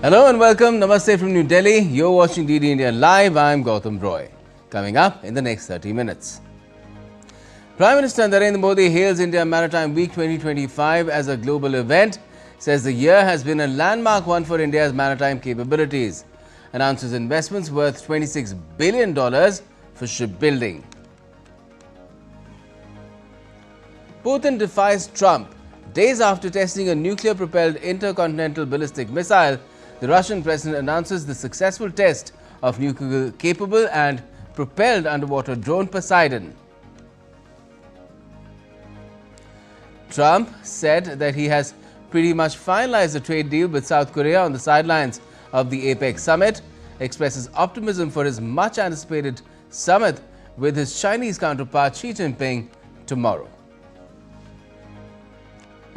Hello and welcome. Namaste from New Delhi. You're watching DD India Live. I'm Gautam Roy. Coming up in the next 30 minutes. Prime Minister Narendra Modi hails India Maritime Week 2025 as a global event. Says the year has been a landmark one for India's maritime capabilities. Announces investments worth $26 billion for shipbuilding. Putin defies Trump. Days after testing a nuclear-propelled intercontinental ballistic missile, the Russian president announces the successful test of nuclear-capable and propelled underwater drone Poseidon. Trump said that he has pretty much finalized a trade deal with South Korea on the sidelines of the APEC summit, expresses optimism for his much-anticipated summit with his Chinese counterpart Xi Jinping tomorrow.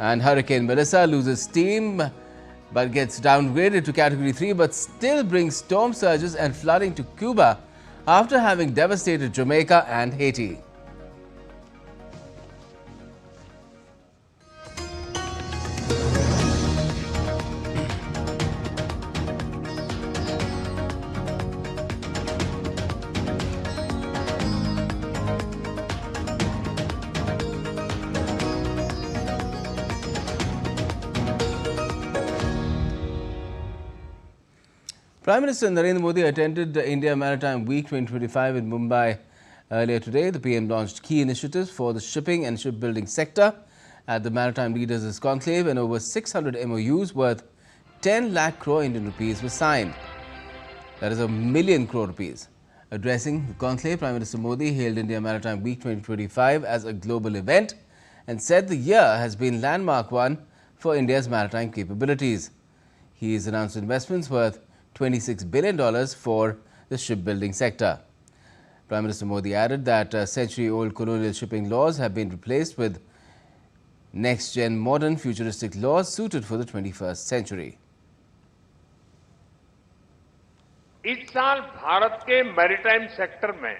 And Hurricane Melissa loses steam but gets downgraded to Category 3 but still brings storm surges and flooding to Cuba after having devastated Jamaica and Haiti. Prime Minister Narendra Modi attended the India Maritime Week 2025 in Mumbai earlier today. The PM launched key initiatives for the shipping and shipbuilding sector at the Maritime Leaders' Conclave, and over 600 MOUs worth 10 lakh crore Indian rupees were signed. That is a million crore rupees. Addressing the conclave, Prime Minister Modi hailed India Maritime Week 2025 as a global event and said the year has been landmark one for India's maritime capabilities. He has announced investments worth $26 billion for the shipbuilding sector. Prime Minister Modi added that century-old colonial shipping laws have been replaced with next-gen modern futuristic laws suited for the 21st century. इस साल भारत के maritime sector में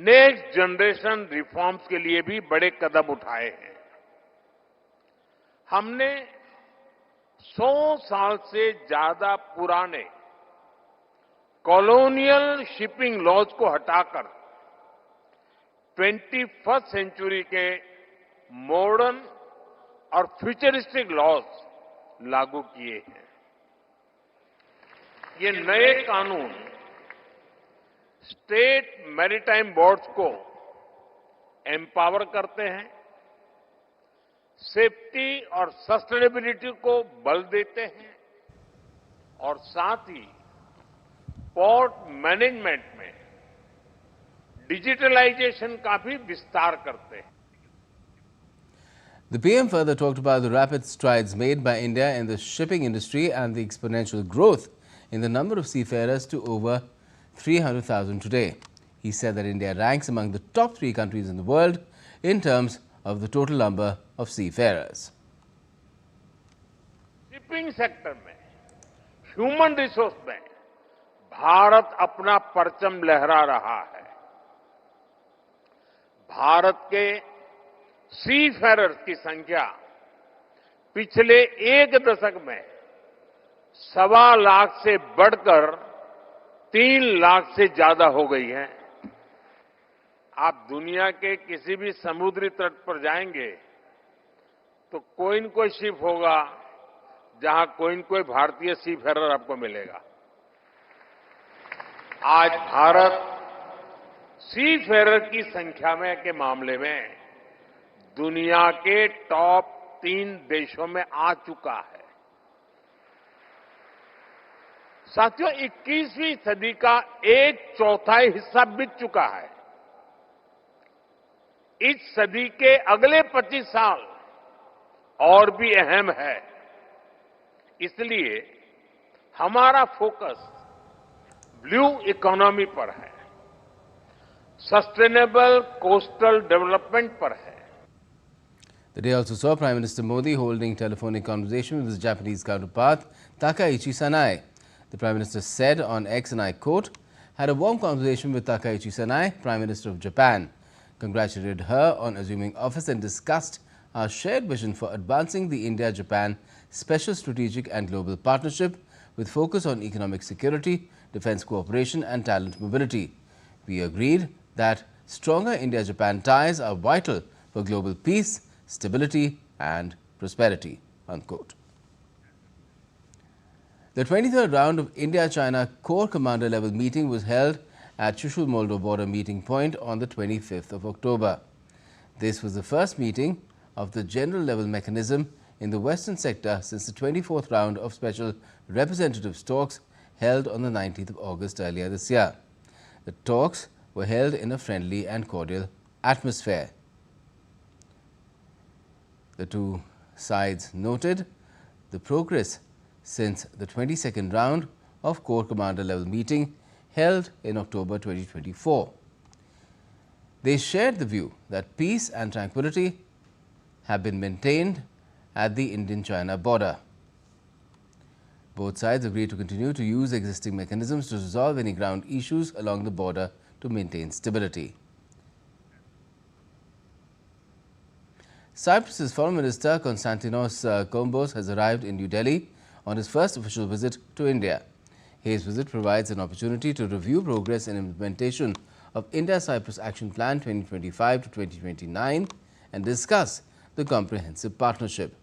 next generation reforms के लिए भी बड़े कदम उठाए हैं। हमने 100 साल से ज्यादा पुराने कॉलोनियल शिपिंग लॉज को हटाकर 21st सेंचुरी के मॉडर्न और फ्यूचरिस्टिक लॉज लागू किए हैं। ये नए कानून स्टेट मैरीटाइम बोर्ड्स को एम्पावर करते हैं, सेफ्टी और सस्टेनेबिलिटी को बल देते हैं और साथ ही पोर्ट मैनेजमेंट में डिजिटलाइजेशन का भी विस्तार करते हैं। The PM further talked about the rapid strides made by India in the shipping industry and the exponential growth in the number of seafarers to over 300,000 today. He said that India ranks among the top 3 countries in the world in terms of the total number of seafarers. Shipping sector में human resource में भारत अपना परचम लहरा रहा है। भारत के seafarers की संख्या पिछले 1 दशक में 1.25 लाख से बढ़कर 3 लाख से ज्यादा हो गई है। आप दुनिया के किसी भी समुद्री तट पर जाएंगे तो कोई न कोई शिप होगा जहां कोई न कोई भारतीय सीफेरर आपको मिलेगा। आज भारत सीफेरर की संख्या में के मामले में दुनिया के टॉप 3 देशों में आ चुका है। साथियों, 21वीं सदी का 1/4 हिस्सा बीत चुका है। इस सदी के अगले 25 साल और भी अहम है। इसलिए हमारा फोकस ब्लू इकोनॉमी पर है, सस्टेनेबल कोस्टल डेवलपमेंट पर है। The day also saw Prime Minister Modi holding telephonic conversation with his Japanese counterpart Takaichi Sanae. The Prime Minister said on X, and I quote, had a warm conversation with Takaichi Sanae, Prime Minister of Japan, congratulated her on assuming office and discussed our shared vision for advancing the India-Japan Special Strategic and Global Partnership with focus on economic security, defense cooperation and talent mobility. We agreed that stronger India-Japan ties are vital for global peace, stability and prosperity." Unquote. The 23rd round of India-China Corps Commander level meeting was held at Chushul-Moldo border meeting point on the 25th of October. This was the first meeting of the general level mechanism in the western sector since the 24th round of special representatives talks held on the 19th of August earlier this year. The talks were held in a friendly and cordial atmosphere. The two sides noted the progress since the 22nd round of Corps Commander level meeting held in October 2024. They shared the view that peace and tranquility have been maintained at the Indian-China border. Both sides agreed to continue to use existing mechanisms to resolve any ground issues along the border to maintain stability. Cyprus's Foreign Minister Konstantinos Kombos has arrived in New Delhi on his first official visit to India. His visit provides an opportunity to review progress in implementation of India-Cyprus Action Plan 2025 to 2029 and discuss the comprehensive partnership.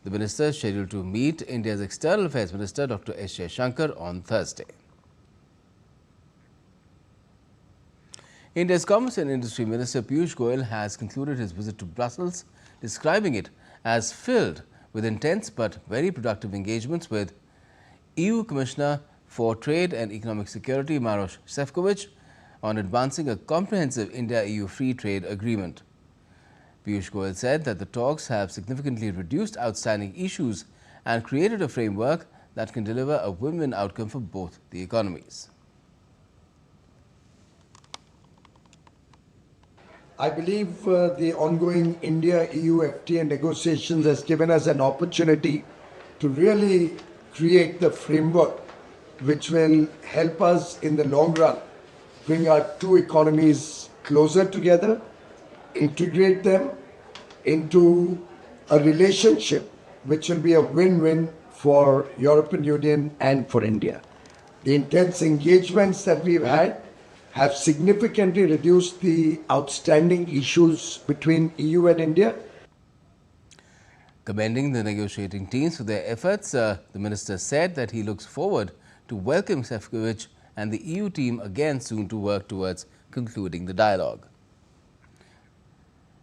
The minister is scheduled to meet India's External Affairs Minister Dr. S. Jaishankar on Thursday. India's Commerce and Industry Minister Piyush Goyal has concluded his visit to Brussels, describing it as filled with intense but very productive engagements with EU Commissioner for Trade and Economic Security Maroš Šefčovič on advancing a comprehensive India-EU free trade agreement. Piyush Goyal said that the talks have significantly reduced outstanding issues and created a framework that can deliver a win-win outcome for both the economies. I believe the ongoing India-EU FTA negotiations has given us an opportunity to really create the framework which will help us in the long run bring our two economies closer together, integrate them into a relationship which will be a win-win for European Union and for India. The intense engagements that we've had have significantly reduced the outstanding issues between EU and India. Commending the negotiating teams for their efforts, the minister said that he looks forward to welcome Šefčovič and the EU team again soon to work towards concluding the dialogue.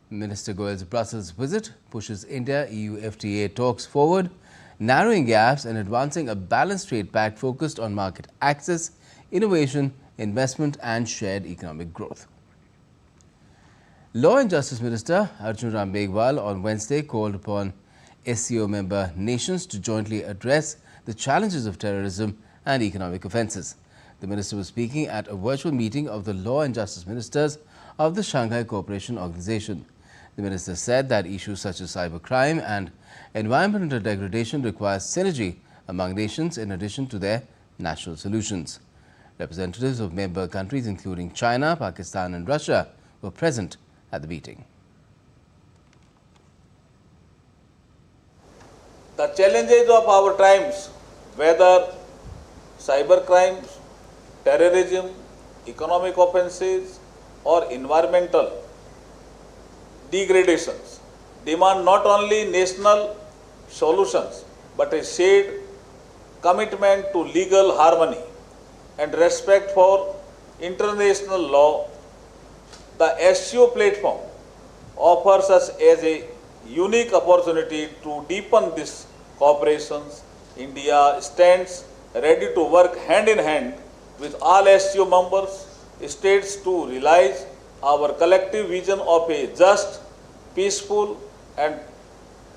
Minister Goyal's Brussels visit pushes India-EU FTA talks forward, narrowing gaps and advancing a balanced trade pact focused on market access, innovation, investment and shared economic growth. Law and Justice Minister Arjun Ram Meghwal on Wednesday called upon SCO member nations to jointly address the challenges of terrorism and economic offences. The minister was speaking at a virtual meeting of the Law and Justice Ministers of the Shanghai Cooperation Organization. The minister said that issues such as cybercrime and environmental degradation require synergy among nations in addition to their national solutions. Representatives of member countries including China, Pakistan and Russia were present at the meeting. The challenges of our times, whether cyber crimes, terrorism, economic offences or environmental degradations, demand not only national solutions but a shared commitment to legal harmony and respect for international law. The SCO platform offers us as a unique opportunity to deepen this cooperation. India stands ready to work hand in hand with all SCO members states to realize our collective vision of a just, peaceful and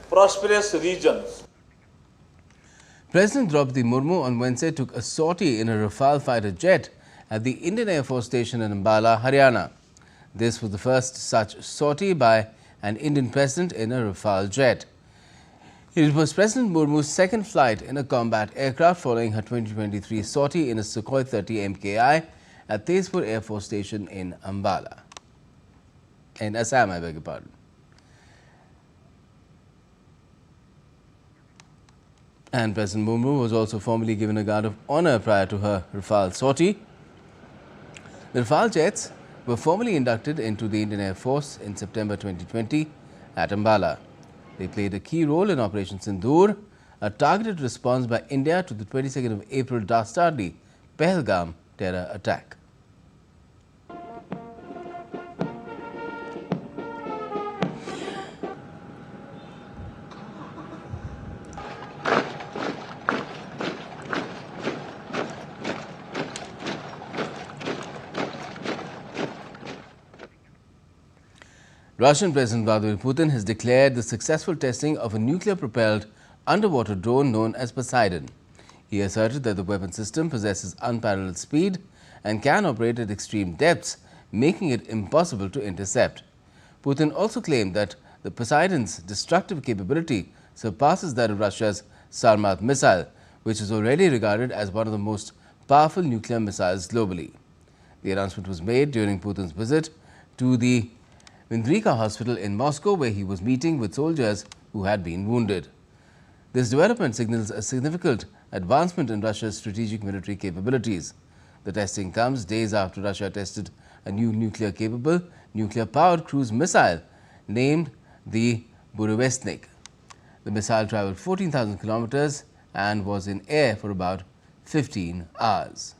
prosperous region. President Draupadi Murmu on Wednesday took a sortie in a Rafale fighter jet at the Indian Air Force Station in Ambala, Haryana. This was the first such sortie by an Indian president in a Rafale jet. It was President Murmu's second flight in a combat aircraft following her 2023 sortie in a Sukhoi 30 MKI at Tezpur Air Force Station in Ambala. In Assam, I beg your pardon. And President Murmu was also formally given a guard of honor prior to her Rafale sortie. The Rafale jets were formally inducted into the Indian Air Force in September 2020 at Ambala. They played a key role in Operation Sindoor, a targeted response by India to the 22nd of April dastardly Pahalgam terror attack. Russian President Vladimir Putin has declared the successful testing of a nuclear-propelled underwater drone known as Poseidon. He asserted that the weapon system possesses unparalleled speed and can operate at extreme depths, making it impossible to intercept. Putin also claimed that the Poseidon's destructive capability surpasses that of Russia's Sarmat missile, which is already regarded as one of the most powerful nuclear missiles globally. The announcement was made during Putin's visit to the Vindrika Hospital in Moscow, where he was meeting with soldiers who had been wounded. This development signals a significant advancement in Russia's strategic military capabilities. The testing comes days after Russia tested a new nuclear-capable, nuclear-powered cruise missile named the Burevestnik. The missile traveled 14,000 kilometers and was in air for about 15 hours.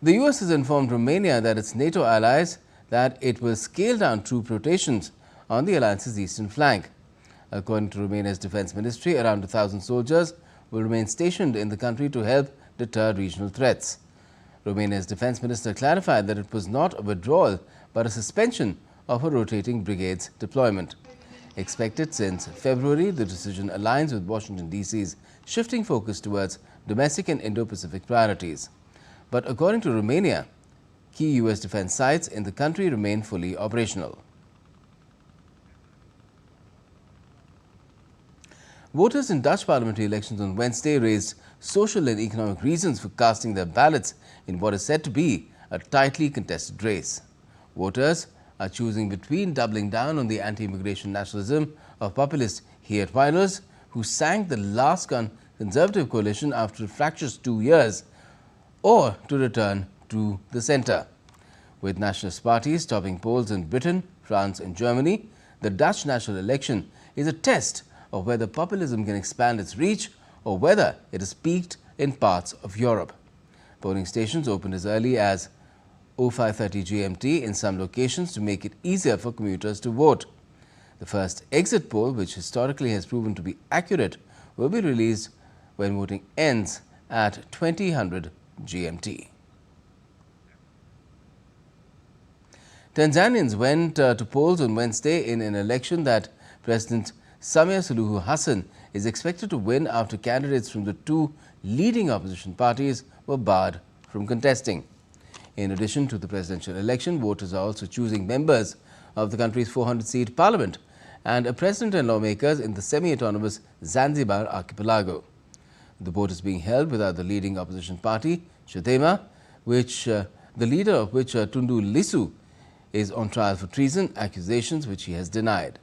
The U.S. has informed Romania that its NATO allies that it will scale down troop rotations on the alliance's eastern flank. According to Romania's defense ministry, around 1,000 soldiers will remain stationed in the country to help deter regional threats. Romania's defense minister clarified that it was not a withdrawal but a suspension of a rotating brigade's deployment. Expected since February, the decision aligns with Washington, D.C.'s shifting focus towards domestic and Indo-Pacific priorities. But according to Romania, key U.S. defense sites in the country remain fully operational. Voters in Dutch parliamentary elections on Wednesday raised social and economic reasons for casting their ballots in what is said to be a tightly contested race. Voters are choosing between doubling down on the anti-immigration nationalism of populist Geert-Wilders, who sank the last Conservative coalition after a fractious 2 years, or to return to the centre. With nationalist parties topping polls in Britain, France and Germany, the Dutch national election is a test of whether populism can expand its reach or whether it has peaked in parts of Europe. Polling stations opened as early as 05:30 GMT in some locations to make it easier for commuters to vote. The first exit poll, which historically has proven to be accurate, will be released when voting ends at 2000 GMT. Tanzanians went to polls on Wednesday in an election that President Samia Suluhu Hassan is expected to win after candidates from the two leading opposition parties were barred from contesting. In addition to the presidential election, voters are also choosing members of the country's 400-seat parliament and a president and lawmakers in the semi-autonomous Zanzibar archipelago. The vote is being held without the leading opposition party, Chadema, the leader of which, Tundu Lissu, is on trial for treason, accusations which he has denied.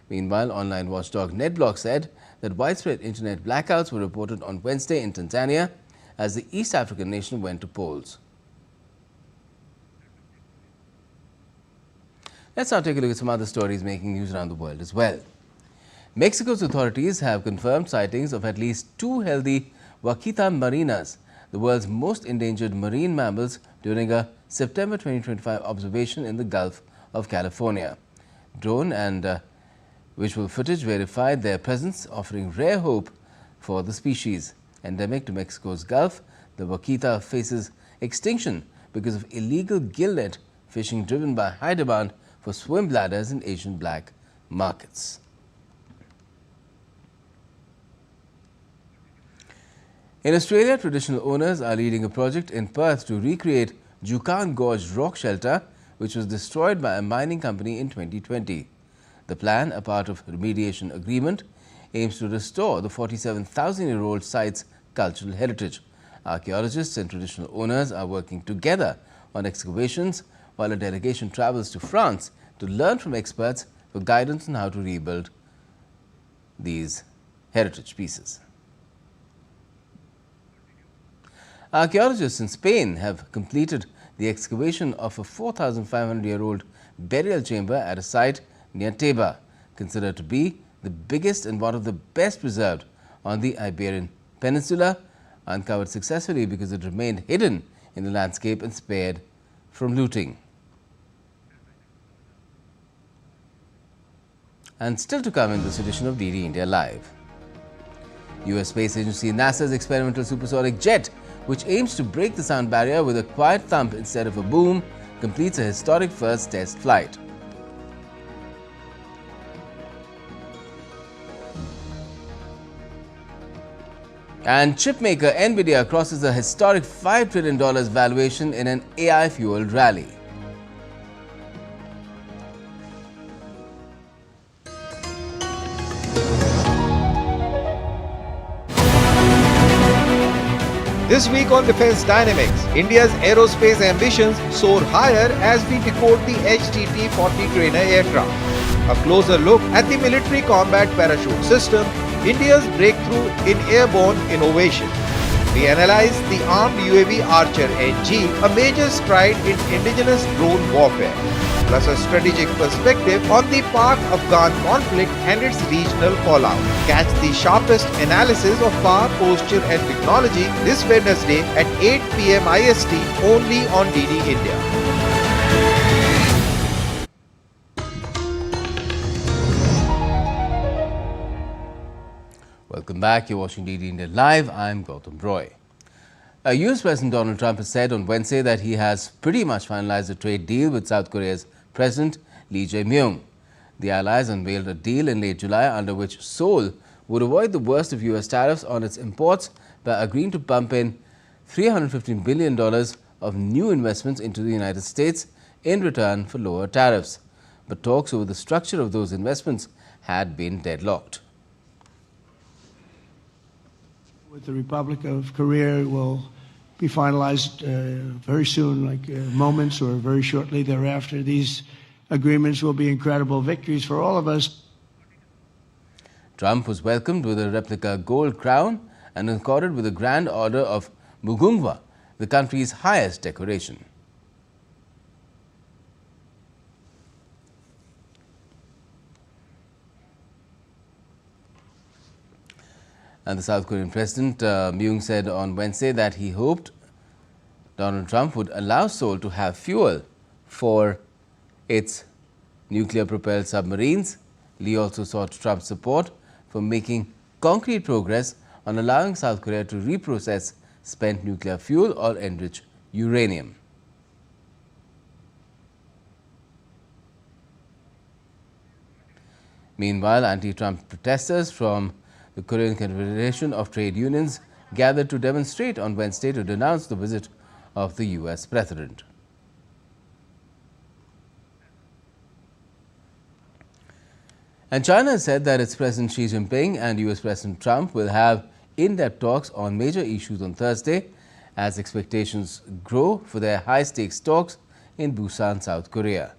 Meanwhile, online watchdog NetBlock said that widespread internet blackouts were reported on Wednesday in Tanzania as the East African nation went to polls. Let's now take a look at some other stories making news around the world as well. Mexico's authorities have confirmed sightings of at least 2 healthy vaquita marinas, the world's most endangered marine mammals, during a September 2025 observation in the Gulf of California. Drone and visual footage verified their presence, offering rare hope for the species. Endemic to Mexico's Gulf, the vaquita faces extinction because of illegal gillnet fishing driven by high demand for swim bladders in Asian black markets. In Australia, traditional owners are leading a project in Perth to recreate Jukan Gorge rock shelter, which was destroyed by a mining company in 2020. The plan, a part of a remediation agreement, aims to restore the 47,000-year-old site's cultural heritage. Archaeologists and traditional owners are working together on excavations, while a delegation travels to France to learn from experts for guidance on how to rebuild these heritage pieces. Archaeologists in Spain have completed the excavation of a 4,500-year-old burial chamber at a site near Teba, considered to be the biggest and one of the best preserved on the Iberian Peninsula, uncovered successfully because it remained hidden in the landscape and spared from looting. And still to come in this edition of DD India Live. U.S. Space Agency NASA's experimental supersonic jet, which aims to break the sound barrier with a quiet thump instead of a boom, completes a historic first test flight. And chipmaker Nvidia crosses a historic $5 trillion valuation in an AI-fueled rally. This week on Defense Dynamics, India's aerospace ambitions soar higher as we decode the HTT-40 trainer aircraft. A closer look at the military combat parachute system, India's breakthrough in airborne innovation. We analyze the armed UAV Archer NG, a major stride in indigenous drone warfare, plus a strategic perspective on the Pak-Afghan conflict and its regional fallout. Catch the sharpest analysis of power, posture and technology this Wednesday at 8 p.m. IST only on DD India. Welcome back. You're watching DD India Live. I'm Gautam Roy. U.S. President Donald Trump has said on Wednesday that he has pretty much finalized a trade deal with South Korea's President Lee Jae-myung. The allies unveiled a deal in late July under which Seoul would avoid the worst of U.S. tariffs on its imports by agreeing to pump in $315 billion of new investments into the United States in return for lower tariffs. But talks over the structure of those investments had been deadlocked. With the Republic of Korea will be finalized very soon, like moments or very shortly thereafter. These agreements will be incredible victories for all of us. Trump was welcomed with a replica gold crown and accorded with the Grand Order of Mugunghwa, the country's highest decoration. And the South Korean President Myung said on Wednesday that he hoped Donald Trump would allow Seoul to have fuel for its nuclear-propelled submarines. Lee also sought Trump's support for making concrete progress on allowing South Korea to reprocess spent nuclear fuel or enrich uranium. Meanwhile, anti-Trump protesters from the Korean Confederation of Trade Unions gathered to demonstrate on Wednesday to denounce the visit of the U.S. President. And China has said that its President Xi Jinping and U.S. President Trump will have in-depth talks on major issues on Thursday as expectations grow for their high-stakes talks in Busan, South Korea.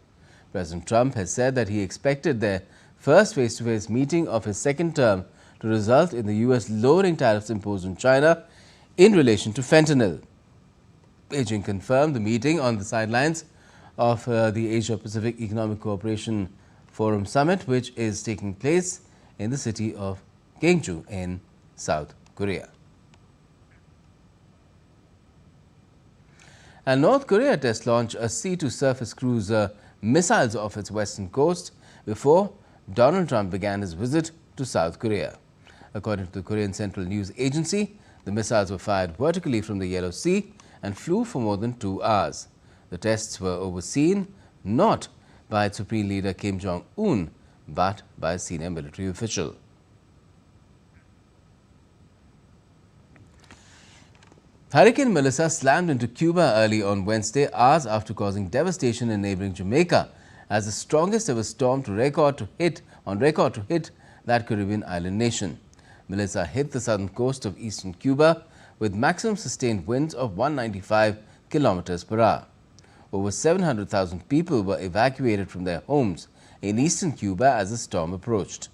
President Trump has said that he expected their first face-to-face meeting of his second term to result in the U.S. lowering tariffs imposed on China in relation to fentanyl. Beijing confirmed the meeting on the sidelines of the Asia-Pacific Economic Cooperation Forum Summit, which is taking place in the city of Gwangju in South Korea. And North Korea test launched a sea-to-surface cruise missiles off its western coast before Donald Trump began his visit to South Korea. According to the Korean Central News Agency, the missiles were fired vertically from the Yellow Sea and flew for more than 2 hours. The tests were overseen not by its Supreme Leader Kim Jong-un, but by a senior military official. Hurricane Melissa slammed into Cuba early on Wednesday, hours after causing devastation in neighboring Jamaica, as the strongest ever storm on record to hit that Caribbean island nation. Melissa hit the southern coast of eastern Cuba with maximum sustained winds of 195 kilometers per hour. Over 700,000 people were evacuated from their homes in eastern Cuba as the storm approached.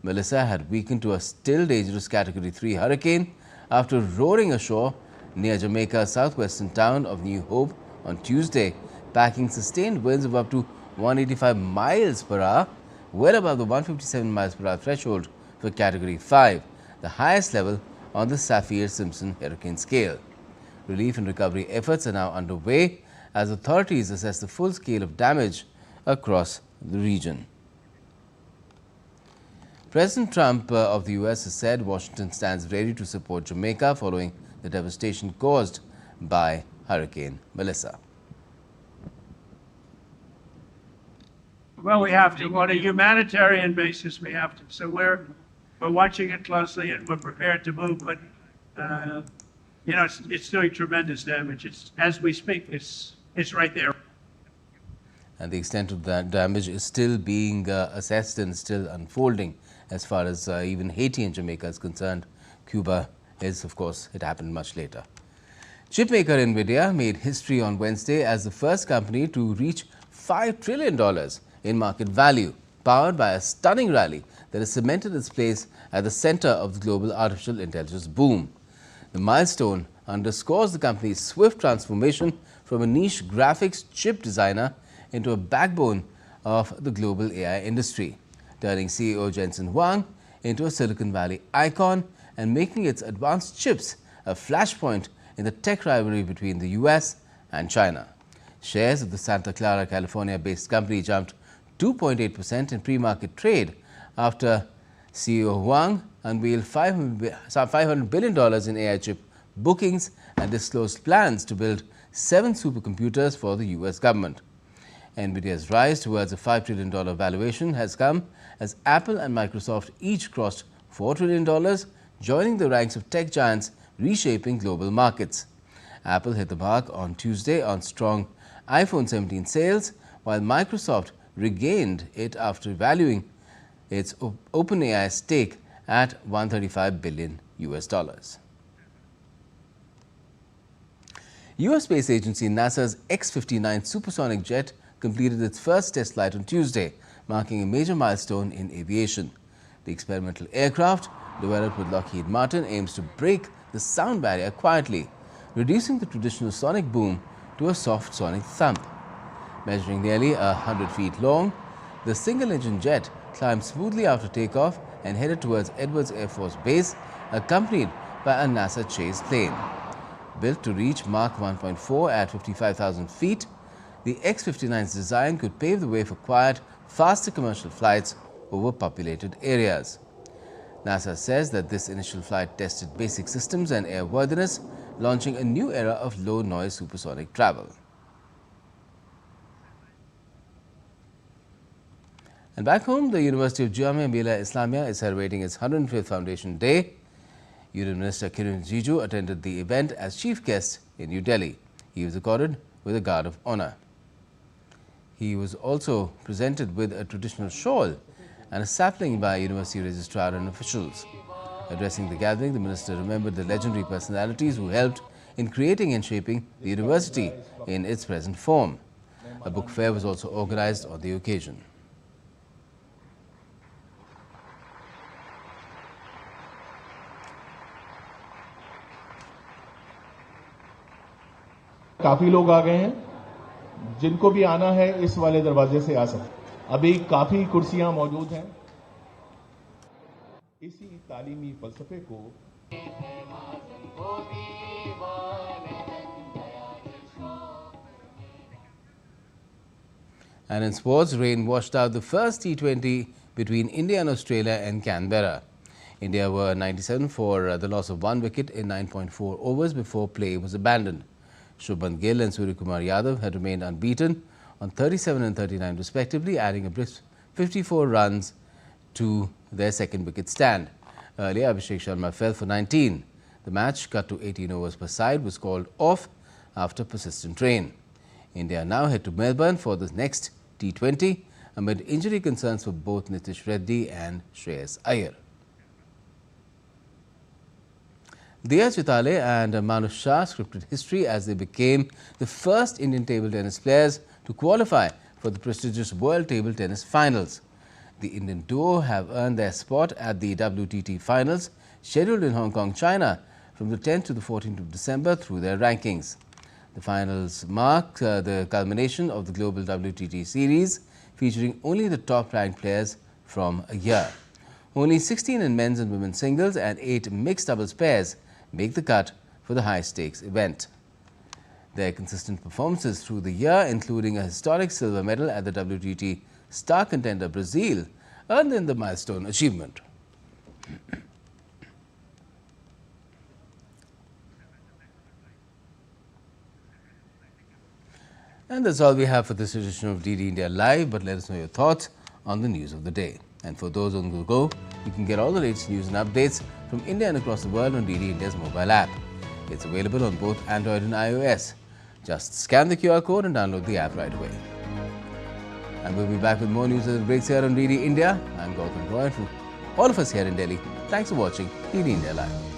Melissa had weakened to a still dangerous Category 3 hurricane after roaring ashore near Jamaica's southwestern town of New Hope on Tuesday, packing sustained winds of up to 185 miles per hour, well above the 157 miles per hour threshold for Category 5, the highest level on the Saffir-Simpson hurricane scale. Relief and recovery efforts are now underway as authorities assess the full scale of damage across the region. President Trump of the U.S. has said Washington stands ready to support Jamaica following the devastation caused by Hurricane Melissa. Well, we have to. On a humanitarian basis, we have to. So we're watching it closely and we're prepared to move. But you know, it's doing tremendous damage. It's, as we speak, it's right there. And the extent of that damage is still being assessed and still unfolding as far as even Haiti and Jamaica is concerned. Cuba is, of course, it happened much later. Chipmaker Nvidia made history on Wednesday as the first company to reach $5 trillion in market value, powered by a stunning rally that has cemented its place at the center of the global artificial intelligence boom. The milestone underscores the company's swift transformation from a niche graphics chip designer into a backbone of the global AI industry, turning CEO Jensen Huang into a Silicon Valley icon and making its advanced chips a flashpoint in the tech rivalry between the U.S. and China. Shares of the Santa Clara, California-based company jumped 2.8% in pre-market trade after CEO Huang unveiled $500 billion in AI chip bookings and disclosed plans to build 7 supercomputers for the U.S. government. Nvidia's rise towards a $5 trillion valuation has come as Apple and Microsoft each crossed $4 trillion, joining the ranks of tech giants reshaping global markets. Apple hit the mark on Tuesday on strong iPhone 17 sales, while Microsoft regained it after valuing its OpenAI stake at $135 billion. U.S. Space Agency NASA's X-59 supersonic jet completed its first test flight on Tuesday, marking a major milestone in aviation. The experimental aircraft, developed with Lockheed Martin, aims to break the sound barrier quietly, reducing the traditional sonic boom to a soft sonic thump. Measuring nearly 100 feet long, the single-engine jet climbed smoothly after takeoff and headed towards Edwards Air Force Base, accompanied by a NASA chase plane. Built to reach Mach 1.4 at 55,000 feet, the X-59's design could pave the way for quiet, faster commercial flights over populated areas. NASA says that this initial flight tested basic systems and airworthiness, launching a new era of low-noise supersonic travel. And back home, the University of Jamia Millia Islamia is celebrating its 105th Foundation Day. Union Minister Kiren Rijiju attended the event as chief guest in New Delhi. He was accorded with a guard of honor. He was also presented with a traditional shawl and a sapling by university registrar and officials. Addressing the gathering, the minister remembered the legendary personalities who helped in creating and shaping the university in its present form. A book fair was also organized on the occasion. काफी लोग आ गए हैं जिनको भी आना है इस वाले दरवाजे से आ सकते। अभी काफी कुर्सियां मौजूद हैं। इसी तालीमी फलसफे को And in sports, rain washed out the first T20 between India and Australia in Canberra. India were 97 for the loss of 1 wicket in 9.4 overs before play was abandoned. Shubman Gill and Suryakumar Yadav had remained unbeaten on 37 and 39 respectively, adding a brisk 54 runs to their second wicket stand. Earlier, Abhishek Sharma fell for 19. The match, cut to 18 overs per side, was called off after persistent rain. India now head to Melbourne for the next T20 amid injury concerns for both Nitish Reddy and Shreyas Iyer. Diya Chitale and Manu Shah scripted history as they became the first Indian table tennis players to qualify for the prestigious World Table Tennis Finals. The Indian duo have earned their spot at the WTT finals scheduled in Hong Kong, China from the 10th to the 14th of December through their rankings. The finals mark the culmination of the global WTT series featuring only the top-ranked players from a year. Only 16 in men's and women's singles and 8 mixed doubles pairs make the cut for the high-stakes event. Their consistent performances through the year, including a historic silver medal at the WTT star contender Brazil, earned them the milestone achievement. And that's all we have for this edition of DD India Live, but let us know your thoughts on the news of the day. And for those on the go, you can get all the latest news and updates from India and across the world on DD India's mobile app. It's available on both Android and iOS. Just scan the QR code and download the app right away. And we'll be back with more news as it breaks here on DD India. I'm Gautam Roy, and from all of us here in Delhi, thanks for watching DD India Live.